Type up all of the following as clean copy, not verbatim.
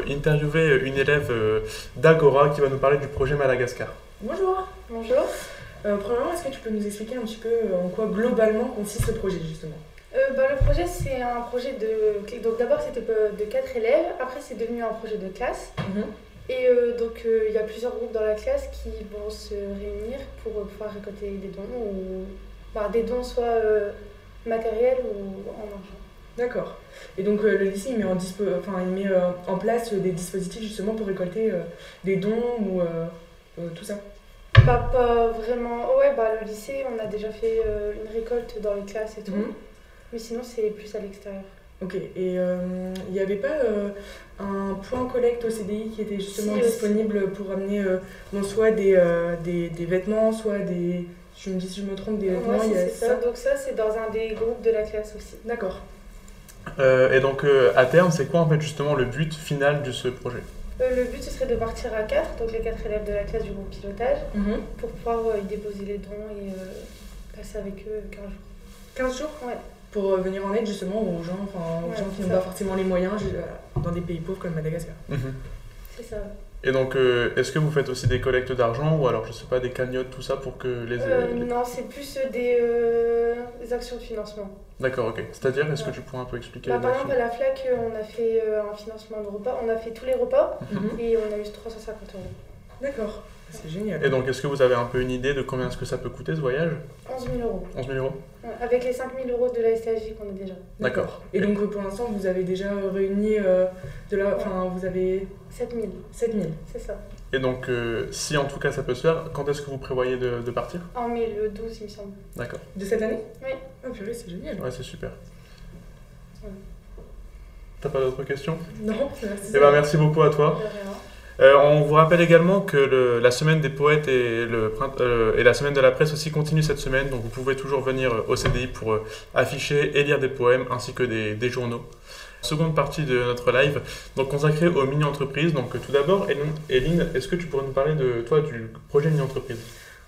interviewer une élève d'Agora qui va nous parler du projet Madagascar. Bonjour. Bonjour. Premièrement, est-ce que tu peux nous expliquer un petit peu en quoi globalement consiste ce projet justement? Le projet, c'est un projet de... Donc d'abord, c'était de 4 élèves. Après, c'est devenu un projet de classe. Et il y a plusieurs groupes dans la classe qui vont se réunir pour pouvoir récolter des dons, des dons soit matériels ou en argent. D'accord. Et donc le lycée, il met en place des dispositifs justement pour récolter des dons ou tout ça? Pas vraiment. Le lycée, on a déjà fait une récolte dans les classes et tout. Mais sinon, c'est plus à l'extérieur. Ok. Et il n'y avait pas un point collecte au CDI qui était justement disponible pour amener soit des vêtements, soit des... Je me dis si je me trompe, des vêtements. Oui, c'est ça. Donc ça, c'est dans un des groupes de la classe aussi. D'accord. Et donc à terme, c'est quoi en fait justement le but final de ce projet? Le but, ce serait de partir à 4, donc les 4 élèves de la classe du groupe pilotage, pour pouvoir y déposer les dons et passer avec eux 15 jours. 15 jours? Ouais. Pour venir en aide justement aux gens, qui n'ont pas forcément les moyens dans des pays pauvres comme Madagascar. C'est ça. Et donc, est-ce que vous faites aussi des collectes d'argent ou alors, je sais pas, des cagnottes, tout ça pour que les... Non, c'est plus des actions de financement. D'accord, ok. C'est-à-dire, est-ce que tu pourrais un peu expliquer Par exemple, à la FLAC, on a fait un financement de repas. On a fait tous les repas et on a eu 350 €. D'accord, c'est génial. Et donc, est-ce que vous avez un peu une idée de combien est-ce que ça peut coûter ce voyage? 11 000 €. 11 000 €? Avec les 5 000 € de la STAJ qu'on a déjà. D'accord. Et donc, pour l'instant, vous avez déjà réuni vous avez... 7 000. 7 000. C'est ça. Et donc, si en tout cas ça peut se faire, quand est-ce que vous prévoyez de partir? En mai, le 12, il me semble. D'accord. De cette année? Oui. Ah purée, c'est génial. Ouais, c'est super. Ouais. T'as pas d'autres questions? Non, merci. Eh ben, merci beaucoup à toi. De rien. On vous rappelle également que la semaine des poètes et la semaine de la presse aussi continue cette semaine, donc vous pouvez toujours venir au CDI pour afficher et lire des poèmes ainsi que des journaux. Seconde partie de notre live, donc consacrée aux mini-entreprises. Donc tout d'abord, Eline, est-ce que tu pourrais nous parler de toi du projet mini-entreprise?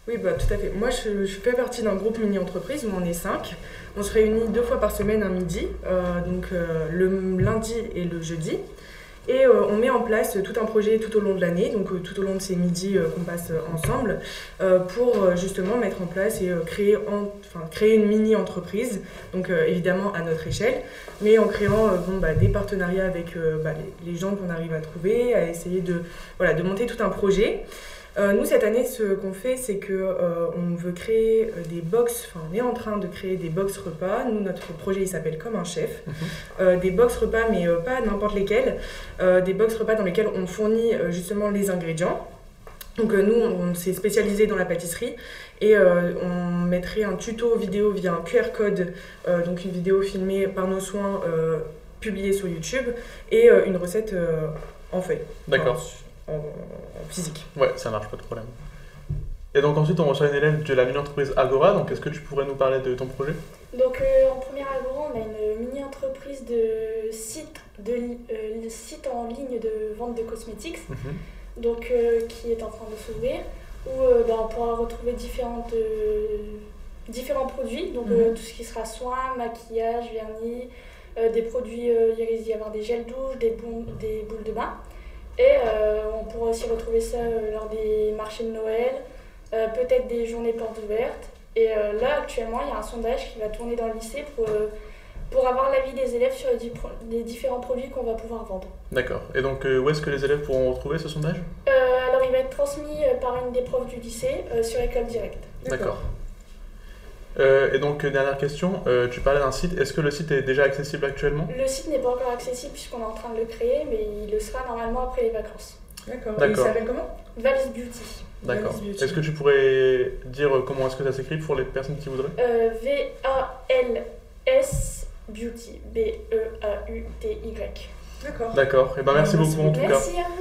Oui, tout à fait. Moi, je fais partie d'un groupe mini-entreprise où on est 5. On se réunit 2 fois par semaine à midi, le lundi et le jeudi. Et on met en place tout un projet tout au long de l'année, donc tout au long de ces midis qu'on passe ensemble, pour justement mettre en place et créer une mini-entreprise, donc évidemment à notre échelle, mais en créant des partenariats avec les gens qu'on arrive à trouver, à essayer de monter tout un projet. Nous, cette année, ce qu'on fait, c'est qu'on veut créer des box, on est en train de créer des box repas. Nous, notre projet, il s'appelle Comme un chef. Des box repas, mais pas n'importe lesquels. Des box repas dans lesquels on fournit justement les ingrédients. Donc nous, on s'est spécialisé dans la pâtisserie et on mettrait un tuto vidéo via un QR code, donc une vidéo filmée par nos soins, publiée sur YouTube, et une recette en feuille. D'accord. En physique. Ouais, ça marche, pas de problème. Et donc ensuite, on reçoit une élève de la mini-entreprise Agora, donc est-ce que tu pourrais nous parler de ton projet? Donc en première Agora, on a une mini-entreprise de site en ligne de vente de cosmétiques, qui est en train de s'ouvrir, où on pourra retrouver différents produits, donc tout ce qui sera soins, maquillage, vernis, des produits, il risque d'y avoir des gels douche, des boules de bain. Et on pourra aussi retrouver ça lors des marchés de Noël, peut-être des journées portes ouvertes. Et là, actuellement, il y a un sondage qui va tourner dans le lycée pour avoir l'avis des élèves sur les différents produits qu'on va pouvoir vendre. D'accord. Et donc, où est-ce que les élèves pourront retrouver ce sondage? Alors, il va être transmis par une des profs du lycée sur École Directe. D'accord. Et donc, dernière question, tu parlais d'un site, est-ce que le site est déjà accessible actuellement? Le site n'est pas encore accessible puisqu'on est en train de le créer, mais il le sera normalement après les vacances. D'accord. Et il s'appelle comment? Valise Beauty. D'accord. Est-ce que tu pourrais dire comment est-ce que ça s'écrit pour les personnes qui voudraient? V-A-L-S Beauty. B-E-A-U-T-Y. D'accord. D'accord. Et ben merci beaucoup en tout cas. Merci à vous.